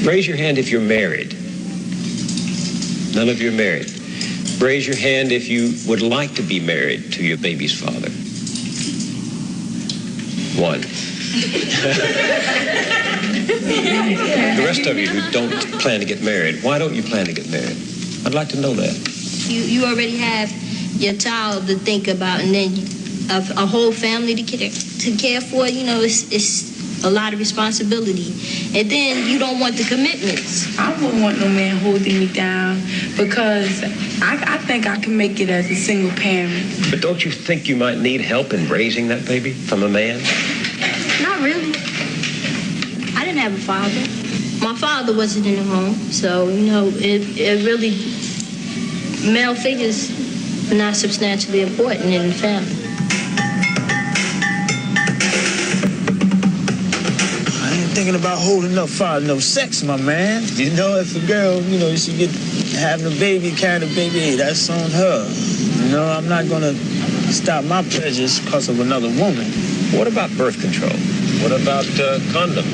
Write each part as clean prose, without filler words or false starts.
Raise your hand if you're married. None of you are married. Raise your hand if you would like to be married to your baby's father. One. The rest of you who don't plan to get married, why don't you plan to get married? I'd like to know that. You already have your child to think about, and then a whole family to care for. You know, it's a lot of responsibility. And then you don't want the commitments. I wouldn't want no man holding me down because I think I can make it as a single parent. But don't you think you might need help in raising that baby from a man? Not really. I didn't have a father. My father wasn't in the home, so, you know, it really, male figures are not substantially important in the family. Thinking about holding up for no sex, my man. You know, if a girl, you know, she get having a baby, carrying a baby, hey, that's on her. You know, I'm not gonna stop my pleasures because of another woman. What about birth control? What about condom?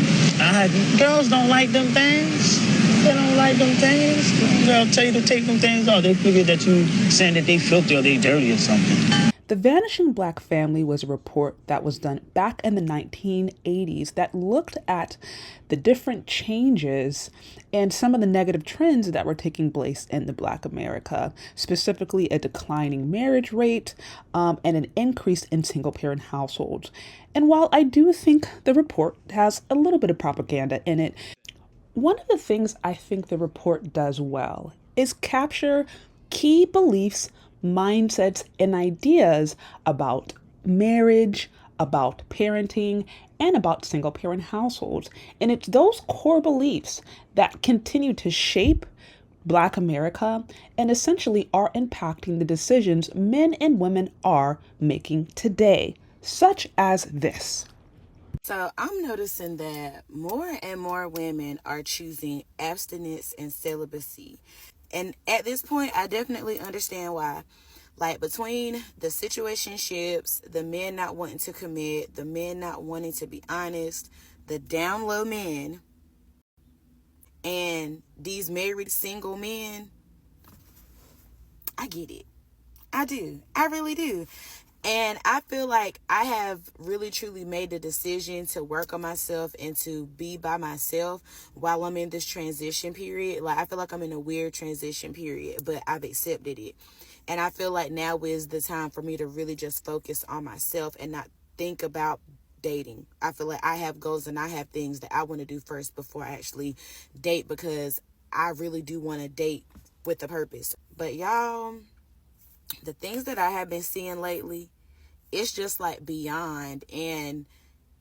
Girls don't like them things. They don't like them things. Girl tell you to take them things off. They figure that you saying that they filthy or they dirty or something. The Vanishing Black Family was a report that was done back in the 1980s that looked at the different changes and some of the negative trends that were taking place in the Black America, specifically a declining marriage rate and an increase in single-parent households. And while I do think the report has a little bit of propaganda in it, one of the things I think the report does well is capture key beliefs, mindsets, and ideas about marriage, about parenting, and about single-parent households. And it's those core beliefs that continue to shape Black America and essentially are impacting the decisions men and women are making today, such as this. So I'm noticing that more and more women are choosing abstinence and celibacy. And at this point, I definitely understand why. Like, between the situationships, the men not wanting to commit, the men not wanting to be honest, the down low men, and these married single men, I get it. I do. I really do. And I feel like I have really truly made the decision to work on myself and to be by myself while I'm in this transition period. Like, I feel like I'm in a weird transition period, but I've accepted it. And I feel like now is the time for me to really just focus on myself and not think about dating. I feel like I have goals and I have things that I want to do first before I actually date, because I really do want to date with a purpose. But y'all, the things that I have been seeing lately, it's just like beyond, and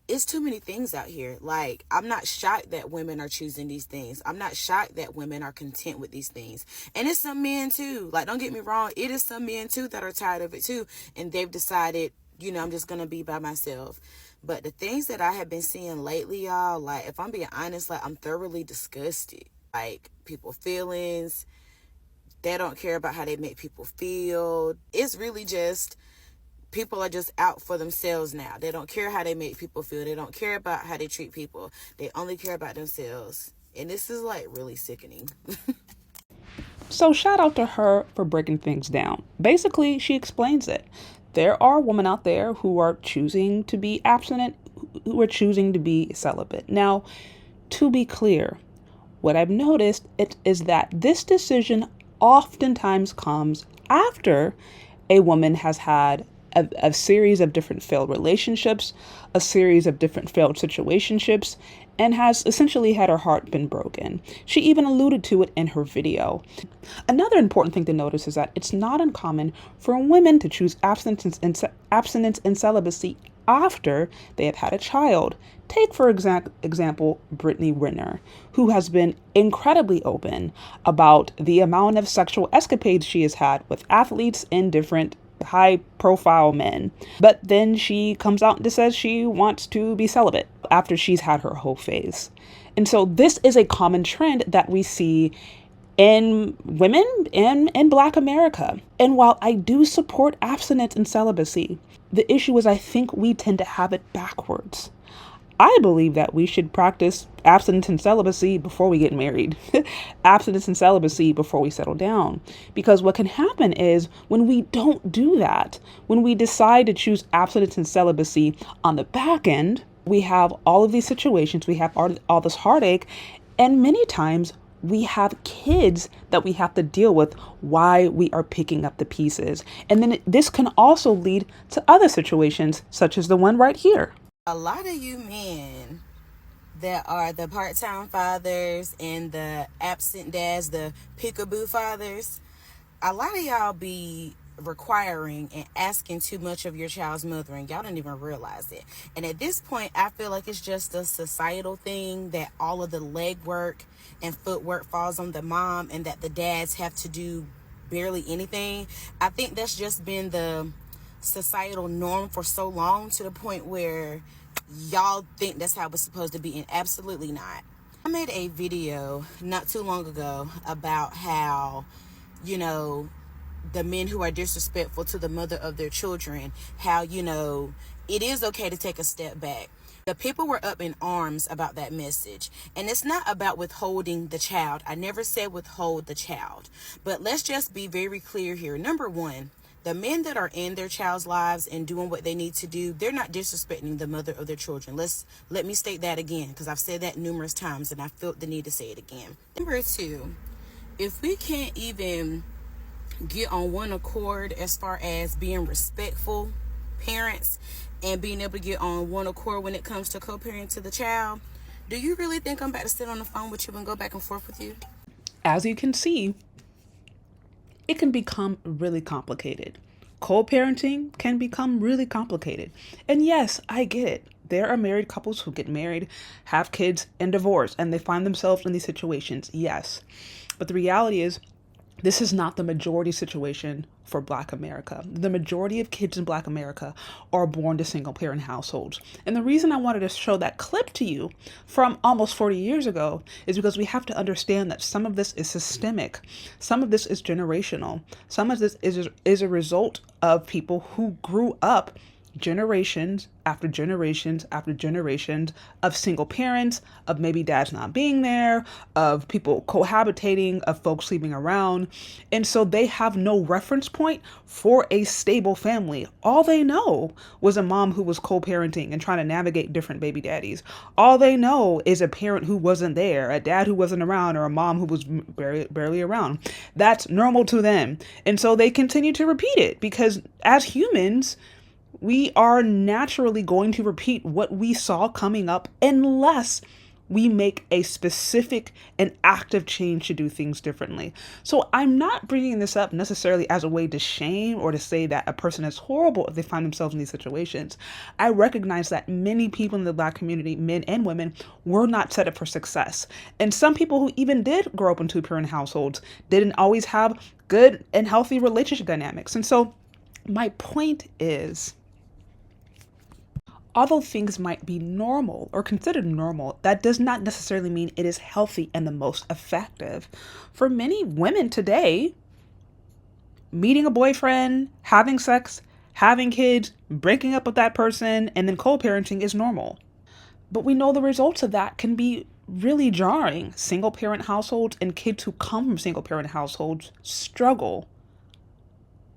it's too many things out here. Like, I'm not shocked that women are choosing these things. I'm not shocked that women are content with these things. And it's some men too. Like, don't get me wrong. It is some men too that are tired of it too. And they've decided, you know, I'm just going to be by myself. But the things that I have been seeing lately, y'all, like, if I'm being honest, like, I'm thoroughly disgusted. Like, people's feelings, they don't care about how they make people feel. It's really just, people are just out for themselves now. They don't care how they make people feel. They don't care about how they treat people. They only care about themselves. And this is like really sickening. So shout out to her for breaking things down. Basically, she explains it. There are women out there who are choosing to be abstinent, who are choosing to be celibate. Now, to be clear, what I've noticed is that this decision oftentimes comes after a woman has had a series of different failed relationships, a series of different failed situationships, and has essentially had her heart been broken. She even alluded to it in her video. Another important thing to notice is that it's not uncommon for women to choose abstinence and celibacy after they have had a child. Take, for example, Brittany Renner, who has been incredibly open about the amount of sexual escapades she has had with athletes and different high-profile men. But then she comes out and says she wants to be celibate after she's had her whole phase. And so this is a common trend that we see in women in Black America. And while I do support abstinence and celibacy, the issue is I think we tend to have it backwards. I believe that we should practice abstinence and celibacy before we get married, abstinence and celibacy before we settle down. Because what can happen is when we don't do that, when we decide to choose abstinence and celibacy on the back end, we have all of these situations, we have all this heartache, and many times we have kids that we have to deal with while we are picking up the pieces. And then this can also lead to other situations, such as the one right here. A lot of you men that are the part-time fathers and the absent dads, the peekaboo fathers, a lot of y'all be requiring and asking too much of your child's mothering. Y'all don't even realize it. And at this point, I feel like it's just a societal thing that all of the legwork and footwork falls on the mom and that the dads have to do barely anything. I think that's just been the societal norm for so long, to the point where y'all think that's how it's supposed to be, and absolutely not. I made a video not too long ago about how, the men who are disrespectful to the mother of their children, how, it is okay to take a step back. The people were up in arms about that message. And it's not about withholding the child. I never said withhold the child. But let's just be very clear here. Number one, the men that are in their child's lives and doing what they need to do, they're not disrespecting the mother of their children. Let me state that again, because I've said that numerous times and I felt the need to say it again. Number two, if we can't even get on one accord as far as being respectful parents and being able to get on one accord when it comes to co-parenting to the child, do you really think I'm about to sit on the phone with you and go back and forth with you? As you can see, it can become really complicated. Co-parenting can become really complicated. And yes, I get it. There are married couples who get married, have kids, and divorce, and they find themselves in these situations. Yes. But the reality is, this is not the majority situation for Black America. The majority of kids in Black America are born to single parent households. And the reason I wanted to show that clip to you from almost 40 years ago is because we have to understand that some of this is systemic. Some of this is generational. Some of this is a result of people who grew up generations after generations after generations of single parents, of maybe dads not being there, of people cohabitating, of folks sleeping around. And so they have no reference point for a stable family. All they know was a mom who was co-parenting and trying to navigate different baby daddies. All they know is a parent who wasn't there, a dad who wasn't around, or a mom who was barely around. That's normal to them. And so they continue to repeat it because as humans, we are naturally going to repeat what we saw coming up unless we make a specific and active change to do things differently. So I'm not bringing this up necessarily as a way to shame or to say that a person is horrible if they find themselves in these situations. I recognize that many people in the Black community, men and women, were not set up for success. And some people who even did grow up in two-parent households didn't always have good and healthy relationship dynamics. And so my point is, although things might be normal or considered normal, that does not necessarily mean it is healthy and the most effective. For many women today, meeting a boyfriend, having sex, having kids, breaking up with that person, and then co-parenting is normal. But we know the results of that can be really jarring. Single parent households and kids who come from single parent households struggle.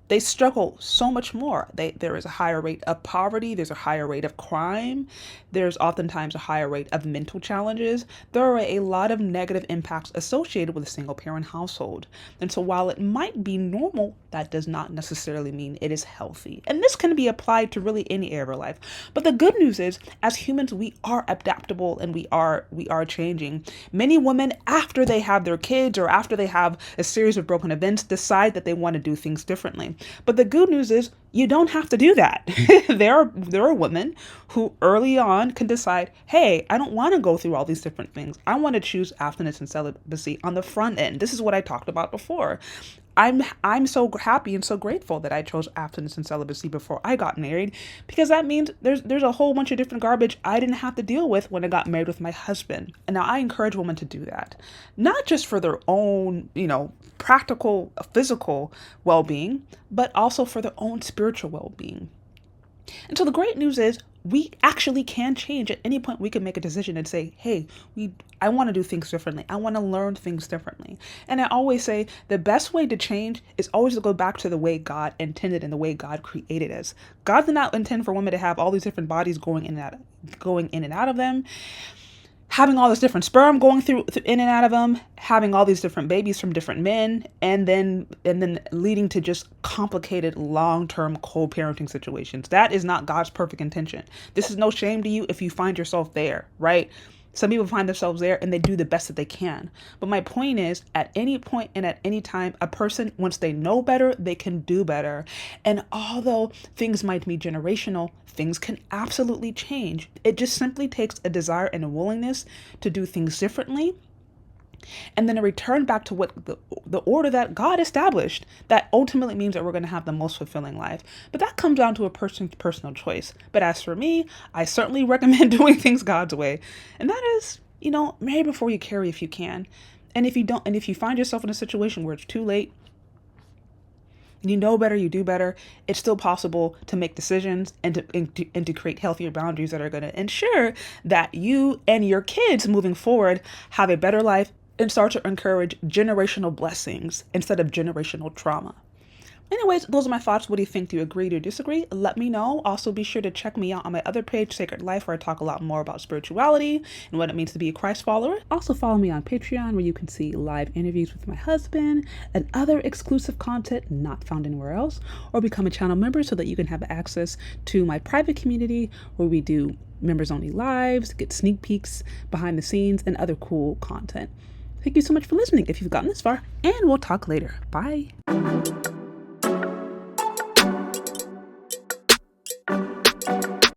They struggle so much more. There is a higher rate of poverty. There's a higher rate of crime. There's oftentimes a higher rate of mental challenges. There are a lot of negative impacts associated with a single parent household. And so while it might be normal, that does not necessarily mean it is healthy. And this can be applied to really any area of our life. But the good news is, as humans, we are adaptable and we are changing. Many women, after they have their kids or after they have a series of broken events, decide that they want to do things differently. But the good news is you don't have to do that. There are women who early on can decide, hey, I don't want to go through all these different things. I want to choose abstinence and celibacy on the front end. This is what I talked about before. I'm so happy and so grateful that I chose abstinence and celibacy before I got married, because that means there's a whole bunch of different garbage I didn't have to deal with when I got married with my husband. And now I encourage women to do that, not just for their own, practical, physical well-being, but also for their own spiritual well-being. And so the great news is we actually can change. At any point, we can make a decision and say, hey, I want to do things differently. I want to learn things differently. And I always say the best way to change is always to go back to the way God intended and the way God created us. God did not intend for women to have all these different bodies going in and out of them, having all this different sperm going through in and out of them, having all these different babies from different men, and then leading to just complicated long-term co-parenting situations. That is not God's perfect intention. This is no shame to you if you find yourself there, right? Some people find themselves there and they do the best that they can. But my point is, at any point and at any time, a person, once they know better, they can do better. And although things might be generational, things can absolutely change. It just simply takes a desire and a willingness to do things differently, and then a return back to what the order that God established. That ultimately means that we're going to have the most fulfilling life. But that comes down to a person's personal choice. But as for me, I certainly recommend doing things God's way. And that is, marry before you carry if you can. And if you don't, and if you find yourself in a situation where it's too late, you know better, you do better, it's still possible to make decisions and to create healthier boundaries that are going to ensure that you and your kids moving forward have a better life and start to encourage generational blessings instead of generational trauma. Anyways, those are my thoughts. What do you think? Do you agree or disagree? Let me know. Also, be sure to check me out on my other page, Sacred Life, where I talk a lot more about spirituality and what it means to be a Christ follower. Also, follow me on Patreon, where you can see live interviews with my husband and other exclusive content not found anywhere else, or become a channel member so that you can have access to my private community where we do members only lives, get sneak peeks behind the scenes, and other cool content. Thank you so much for listening if you've gotten this far, and we'll talk later. Bye.